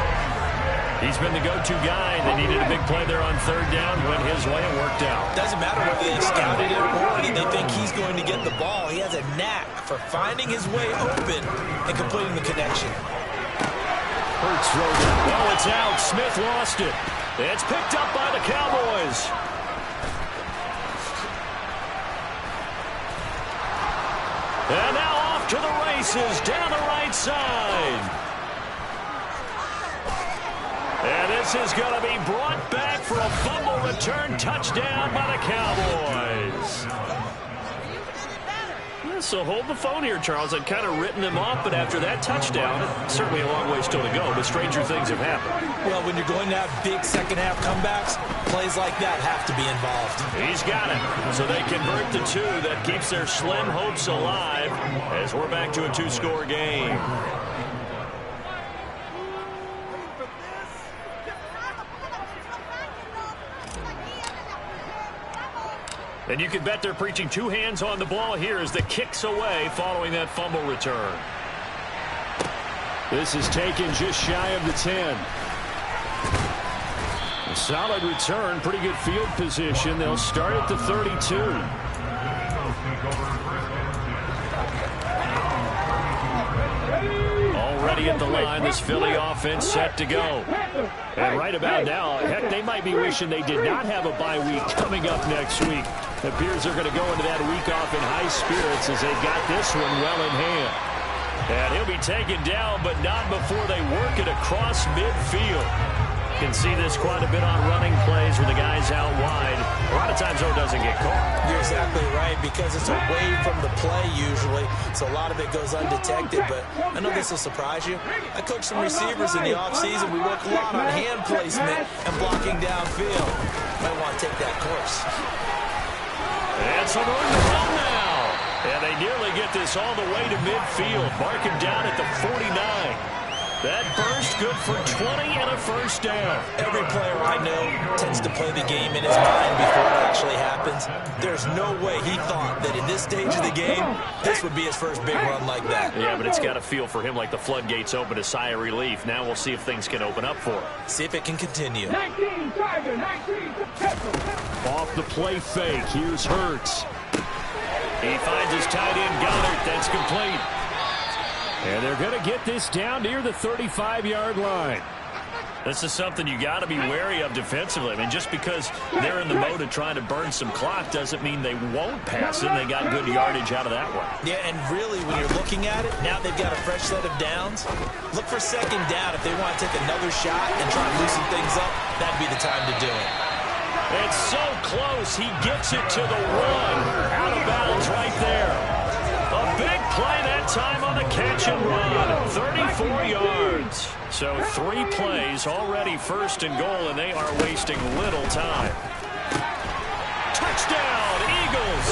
He's been the go-to guy. They needed a big play there on 3rd down. Went his way and worked out. Doesn't matter whether they scouted it or did they think he's going to get the ball. He has a knack for finding his way open and completing the connection. Hurts throws it. Well, it's out. Smith lost it. It's picked up by the Cowboys. And now off to the races down the right side. And this is going to be brought back for a fumble return touchdown by the Cowboys. So hold the phone here, Charles. I'd kind of written them off, but after that touchdown, certainly a long way still to go, but stranger things have happened. Well, when you're going to have big second-half comebacks, plays like that have to be involved. He's got it. So they convert the 2. That keeps their slim hopes alive as we're back to a 2-score game. And you can bet they're preaching 2 hands on the ball here as the kick's away following that fumble return. This is taken just shy of the 10. A solid return, pretty good field position. They'll start at the 32. Already at the line, this Philly offense set to go. And right about now, heck, they might be wishing they did not have a bye week coming up next week. It appears they're going to go into that week off in high spirits as they've got this one well in hand. And he'll be taken down, but not before they work it across midfield. Can see this quite a bit on running plays with the guys out wide. A lot of times, though, it doesn't get caught. You're exactly right, because it's away from the play usually, so a lot of it goes undetected. But I know this will surprise you. I coached some receivers in the offseason. We work a lot on hand placement and blocking downfield. Might want to take that course. And some room to run now. And they nearly get this all the way to midfield. Mark him down at the 49. That burst good for 20 and a first down. Every player I know tends to play the game in his mind before it actually happens. There's no way he thought that in this stage of the game, this would be his first big run like that. Yeah, but it's got to feel for him like the floodgates open, a sigh of relief. Now we'll see if things can open up for him. See if it can continue. 19, Tiger, 19. Off the play fake, here's Hurts. He finds his tight end, Goddard. That's complete. And they're going to get this down near the 35-yard line. This is something you got to be wary of defensively. I mean, just because they're in the mode of trying to burn some clock doesn't mean they won't pass it. They got good yardage out of that one. Yeah, and really, when you're looking at it, now they've got a fresh set of downs. Look for second down. If they want to take another shot and try to loosen things up, that'd be the time to do it. It's so close. He gets it to the one. Out of bounds right there. A big play that time on the catch and run. 34 yards. So 3 plays already first and goal, and they are wasting little time. Touchdown, Eagles.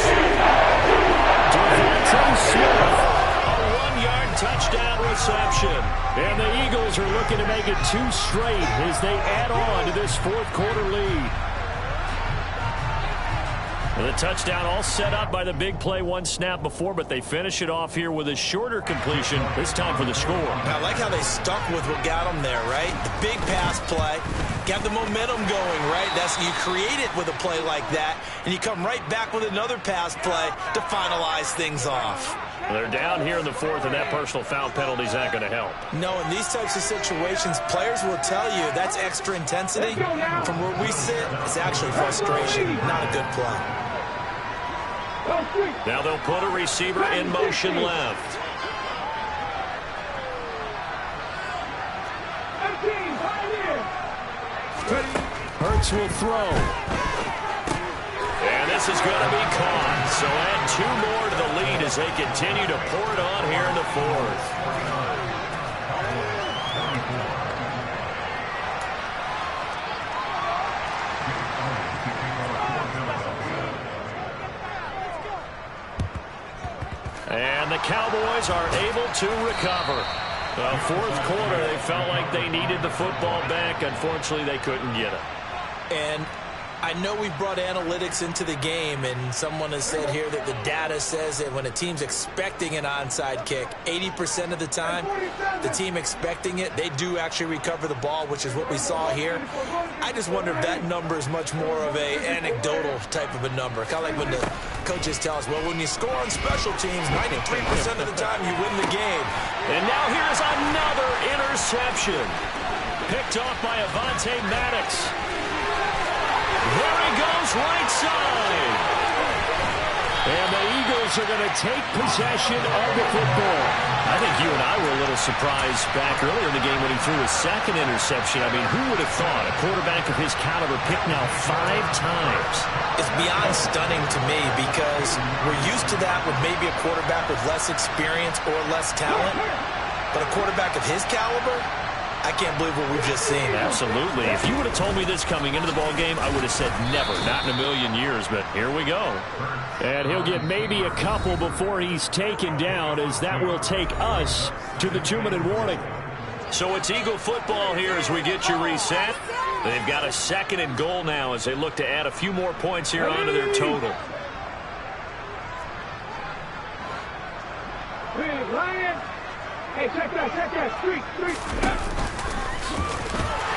Devontae Smith, a 1-yard touchdown reception. And the Eagles are looking to make it 2 straight as they add on to this fourth-quarter lead. The touchdown all set up by the big play one snap before, but they finish it off here with a shorter completion, this time for the score. I like how they stuck with what got them there, right? The big pass play, got the momentum going, right? You create it with a play like that, and you come right back with another pass play to finalize things off. They're down here in the fourth, and that personal foul penalty is not going to help. No, in these types of situations, players will tell you that's extra intensity. From where we sit, it's actually frustration, not a good play. Now they'll put a receiver in motion left. Hurts will throw. And this is going to be caught. So add 2 more to the lead as they continue to pour it on here in the fourth. And the Cowboys are able to recover. The fourth quarter, they felt like they needed the football back. Unfortunately, they couldn't get it. And I know we brought analytics into the game, and someone has said here that the data says that when a team's expecting an onside kick, 80% of the time, the team expecting it, they do actually recover the ball, which is what we saw here. I just wonder if that number is much more of a anecdotal type of a number. Kind of like when the coaches tell us, well, when you score on special teams, 93% of the time you win the game. And now here's another interception. Picked off by Avonte Maddox. There he goes, right side. And the Eagles are going to take possession of the football. I think you and I were a little surprised back earlier in the game when he threw his second interception. I mean, who would have thought a quarterback of his caliber picked now 5 times? It's beyond stunning to me because we're used to that with maybe a quarterback with less experience or less talent. But a quarterback of his caliber, I can't believe what we've just seen. Absolutely. If you would have told me this coming into the ball game, I would have said never, not in a million years, but here we go. And he'll get maybe a couple before he's taken down, as that will take us to the 2-minute warning. So it's Eagle football here as we get you reset. They've got a 2nd and goal now as they look to add a few more points here onto their total. Ryan. Hey, check that. Street.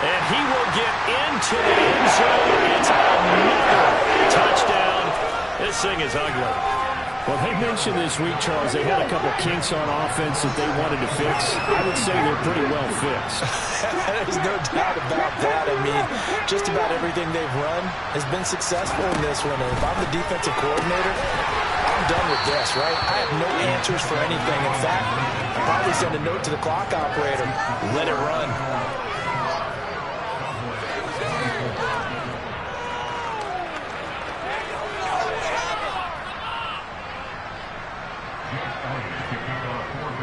And he will get into the end zone. It's another touchdown. This thing is ugly. Well, they mentioned this week, Charles, they had a couple kinks on offense that they wanted to fix. I would say they're pretty well fixed. There's no doubt about that. I mean, just about everything they've run has been successful in this one. And if I'm the defensive coordinator, I'm done with this, right? I have no answers for anything. In fact, I'll probably send a note to the clock operator. Let it run.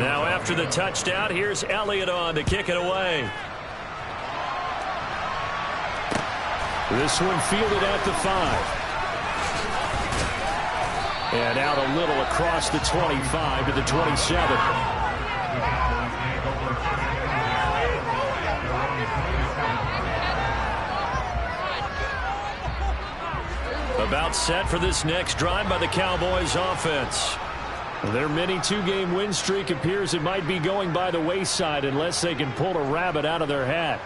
Now after the touchdown, here's Elliott on to kick it away. This one fielded at the 5. And out a little across the 25 to the 27. About set for this next drive by the Cowboys offense. Their mini 2-game win streak appears it might be going by the wayside unless they can pull a rabbit out of their hat.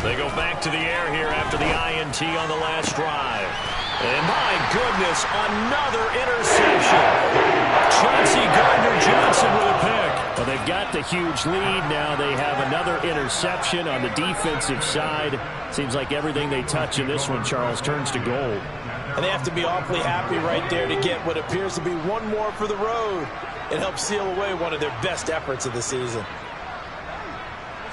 They go back to the air here after the INT on the last drive. And my goodness, another interception. Chauncey Gardner-Johnson with a pick. Well, they've got the huge lead. Now they have another interception on the defensive side. Seems like everything they touch in this one, Charles, turns to gold. And they have to be awfully happy right there to get what appears to be one more for the road. It helps seal away one of their best efforts of the season.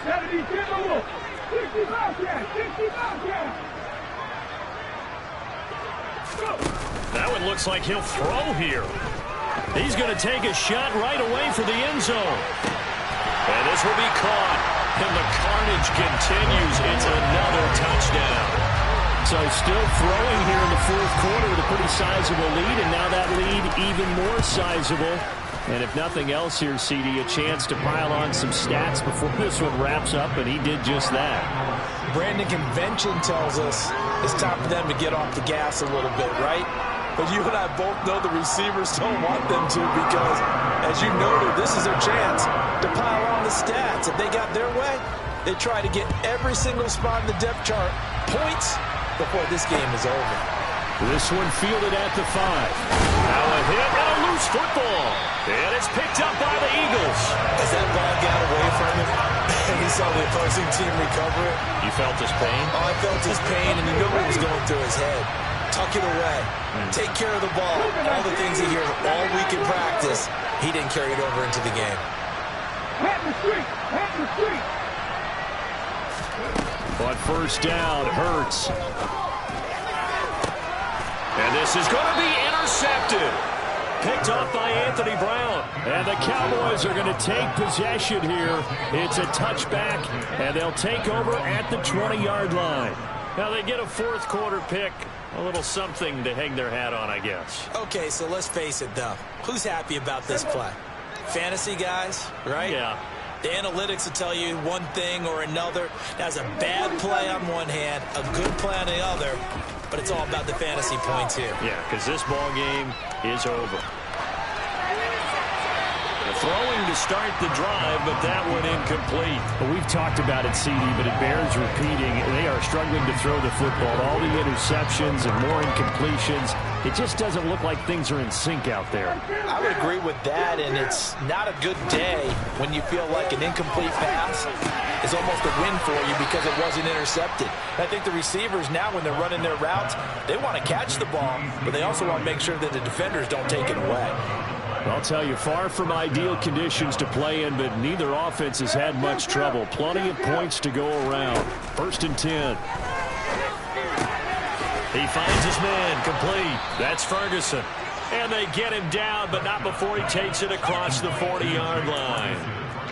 70, 60 Bobcats, 60 Bobcats. That one looks like he'll throw here. He's going to take a shot right away for the end zone. And this will be caught. And the carnage continues. It's another touchdown. So still throwing here in the fourth quarter with a pretty sizable lead. And now that lead even more sizable. And if nothing else here, CD, a chance to pile on some stats before this one wraps up. And he did just that. Brandon, convention tells us it's time for them to get off the gas a little bit, right? But you and I both know the receivers don't want them to because, as you noted, this is their chance to pile on the stats. If they got their way, they try to get every single spot in the depth chart points before this game is over. This one fielded at the 5. Now a hit and a loose football. And it's picked up by the Eagles. As that ball got away from him, and he saw the opposing team recover it. You felt his pain? Oh, I felt his pain, and you know what was going through his head. Tuck it away. Take care of the ball. All the things he hears all week in practice, he didn't carry it over into the game. Hat the street, hat the street. But first down, Hurts. And this is going to be intercepted. Picked off by Anthony Brown. And the Cowboys are going to take possession here. It's a touchback, and they'll take over at the 20-yard line. Now they get a fourth quarter pick. A little something to hang their hat on, I guess. Okay, so let's face it, though. Who's happy about this play? Fantasy guys, right? Yeah. The analytics will tell you one thing or another. That's a bad play on one hand, a good play on the other, but it's all about the fantasy points here. Yeah, because this ball game is over. Throwing to start the drive, but that one incomplete. Well, we've talked about it, CD, but it bears repeating. They are struggling to throw the football. All the interceptions and more incompletions. It just doesn't look like things are in sync out there. I would agree with that, and it's not a good day when you feel like an incomplete pass is almost a win for you because it wasn't intercepted. I think the receivers now, when they're running their routes, they want to catch the ball, but they also want to make sure that the defenders don't take it away. I'll tell you, far from ideal conditions to play in, but neither offense has had much trouble. Plenty of points to go around. 1st and 10. He finds his man complete. That's Ferguson. And they get him down, but not before he takes it across the 40-yard line.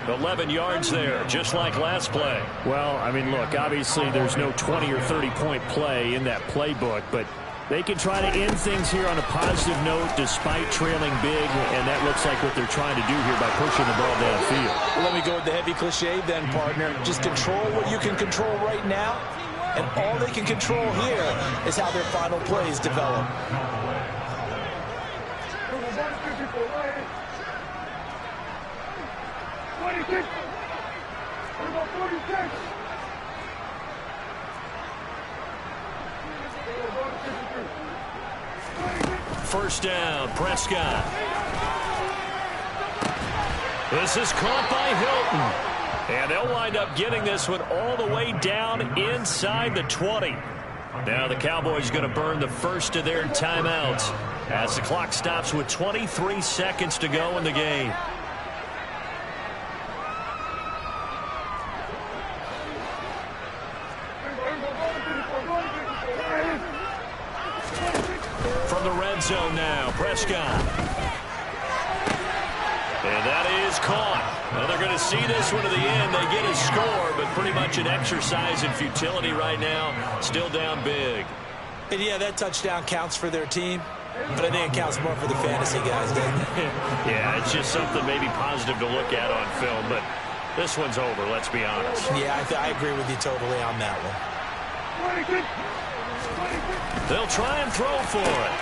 11 yards there, just like last play. Well, I mean, look, obviously there's no 20 or 30-point play in that playbook, but they can try to end things here on a positive note despite trailing big, and that looks like what they're trying to do here by pushing the ball downfield. Well, let me go with the heavy cliche then, partner. Just control what you can control right now, and all they can control here is how their final plays develop. First down, Prescott. This is caught by Hilton. And they'll wind up getting this one all the way down inside the 20. Now the Cowboys going to burn the first of their timeouts as the clock stops with 23 seconds to go in the game. From the red zone now, Prescott. And that is caught. Well, they're going to see this one to the end. They get a score, but pretty much an exercise in futility right now. Still down big. And yeah, that touchdown counts for their team, but I think it counts more for the fantasy guys, doesn't it? Yeah, it's just something maybe positive to look at on film, but this one's over, let's be honest. Yeah, I agree with you totally on that one. They'll try and throw for it.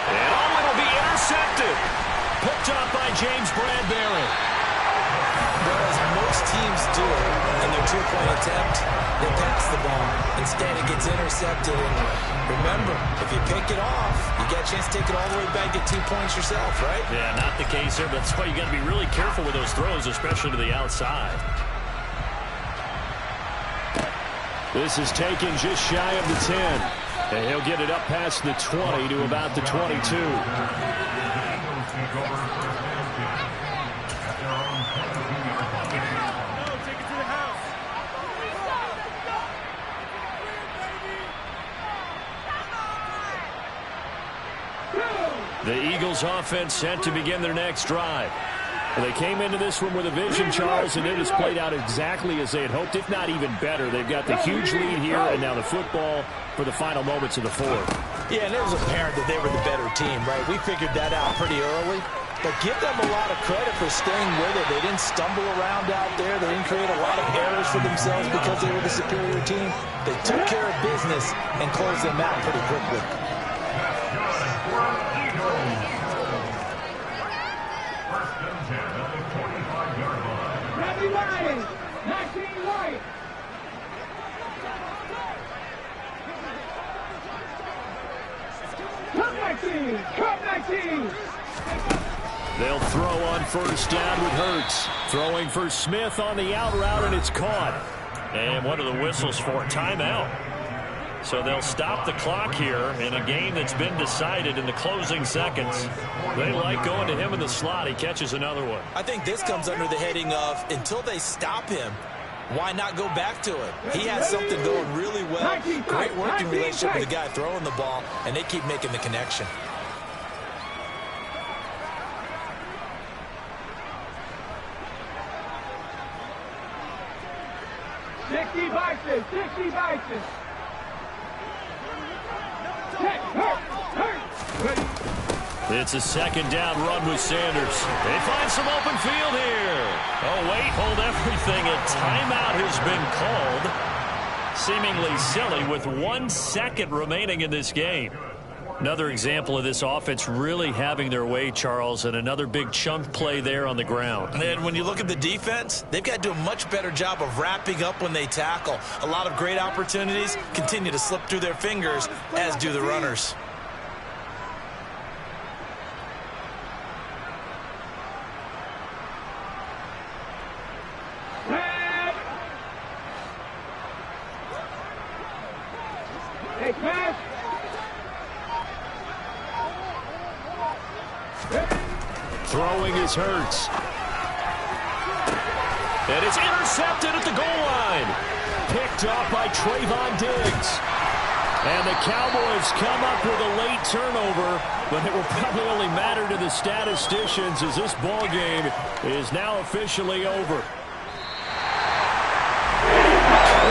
And it'll be intercepted. Picked up by James Bradbury. Well, as most teams do in their two-point attempt, they pass the ball. Instead, it gets intercepted. And remember, if you pick it off, you get a chance to take it all the way back, get 2 points yourself, right? Yeah, not the case here, but that's why you got to be really careful with those throws, especially to the outside. This is taken just shy of the 10. And he'll get it up past the 20 to about the 22. The Eagles offense set to begin their next drive. They came into this one with a vision, Charles, and it has played out exactly as they had hoped, if not even better. They've got the huge lead here, and now the football for the final moments of the fourth. Yeah, and it was apparent that they were the better team, right? We figured that out pretty early. But give them a lot of credit for staying with it. They didn't stumble around out there. They didn't create a lot of errors for themselves because they were the superior team. They took care of business and closed them out pretty quickly. They'll throw on first down with Hurts. Throwing for Smith on the out route, and it's caught. And what are the whistles for? Timeout. So they'll stop the clock here in a game that's been decided in the closing seconds. They like going to him in the slot. He catches another one. I think this comes under the heading of, until they stop him, why not go back to it? He has something going really well. Great working relationship with the guy throwing the ball, and they keep making the connection. It's a second down run with Sanders. They find some open field here. Oh, wait, hold everything. A timeout has been called. Seemingly silly with 1 second remaining in this game. Another example of this offense really having their way, Charles, and another big chunk play there on the ground. And when you look at the defense, they've got to do a much better job of wrapping up when they tackle. A lot of great opportunities continue to slip through their fingers, as do the runners. Throwing is Hurts. And it's intercepted at the goal line. Picked off by Trayvon Diggs. And the Cowboys come up with a late turnover, but it will probably only matter to the statisticians as this ball game is now officially over.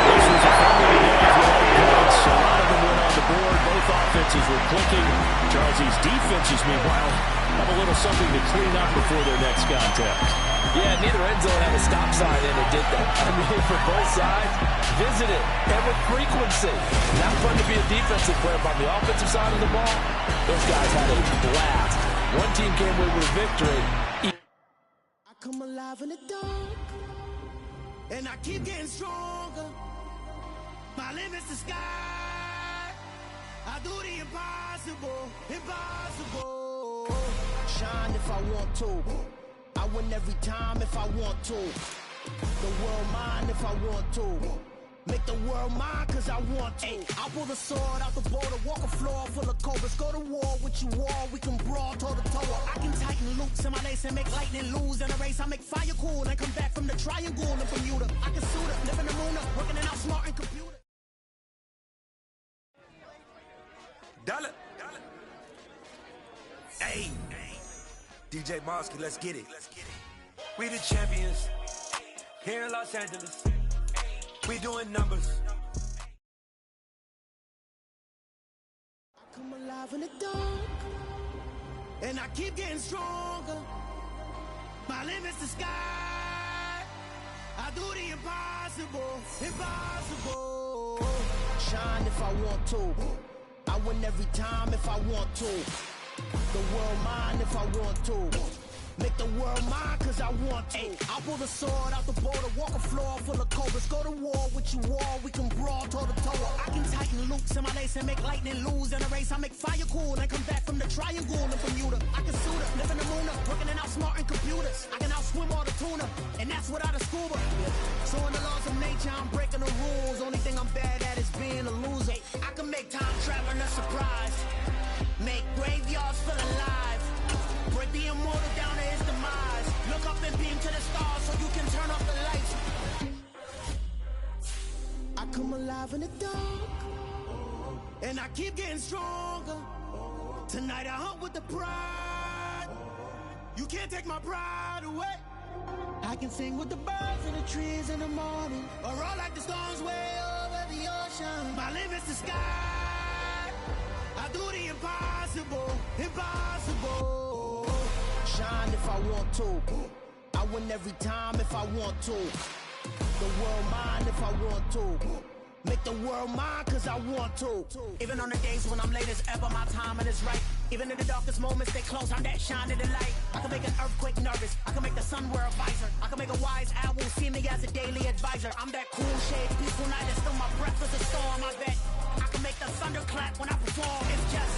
This was a fumble game for all points. A lot of them went on the board. Both offenses were clicking. Charles, these defenses, meanwhile, have a little something to clean up before their next contact. Yeah, neither end zone had a stop sign in it, did that. I mean, for both sides, visit it, and with frequency. Not fun to be a defensive player, but on the offensive side of the ball, those guys had a blast. One team came away with a victory. I come alive in the dark, and I keep getting stronger. My limit's the sky. I do the impossible, impossible. Shine if I want to. I win every time if I want to. The world mine if I want to. Make the world mine cause I want to. I pull the sword out the border, walk a floor full of cobras. Go to war with you all, we can brawl toe to toe. I can tighten loops in my lace and make lightning lose in a race. I make fire cool and come back from the triangle in Bermuda. I can suit up, live in the moon up, working and outsmarting computer. Dollar. Hey, DJ Mosky, let's get it. We the champions here in Los Angeles. We doing numbers. I come alive in the dark, and I keep getting stronger. My limit's the sky. I do the impossible, impossible. Shine if I want to. I win every time if I want to. The world mine if I want to. Make the world mine cause I want to. I'll pull the sword out the border, walk a floor full of cobras. Go to war with you all, we can brawl toe to toe. I can tighten loops in my lace and make lightning lose in a race. I make fire cool and come back from the triangle in Bermuda. I can suit her, live in the moon, working and outsmarting computers. I can outswim all the tuna, and that's without a scuba. So in the laws of nature, I'm breaking the rules. Only thing I'm bad at is being a loser. I can make time traveling a surprise. Make graveyards feel alive. Break the immortal down to his demise. Look up and beam to the stars so you can turn off the lights. I come alive in the dark, and I keep getting stronger. Tonight I hunt with the pride. You can't take my pride away. I can sing with the birds and the trees in the morning, or roll like the storms way over the ocean. My limit's the sky. I do the impossible, impossible. Shine if I want to. I win every time if I want to. The world mine if I want to. Make the world mine cause I want to. Even on the days when I'm late as ever, my timing is right. Even in the darkest moments, stay close, I'm that shining the light. I can make an earthquake nervous. I can make the sun wear a visor. I can make a wise owl see me as a daily advisor. I'm that cool shade, peaceful night, and still my breath is a storm, I bet. I can make the thunder clap when I perform. It's just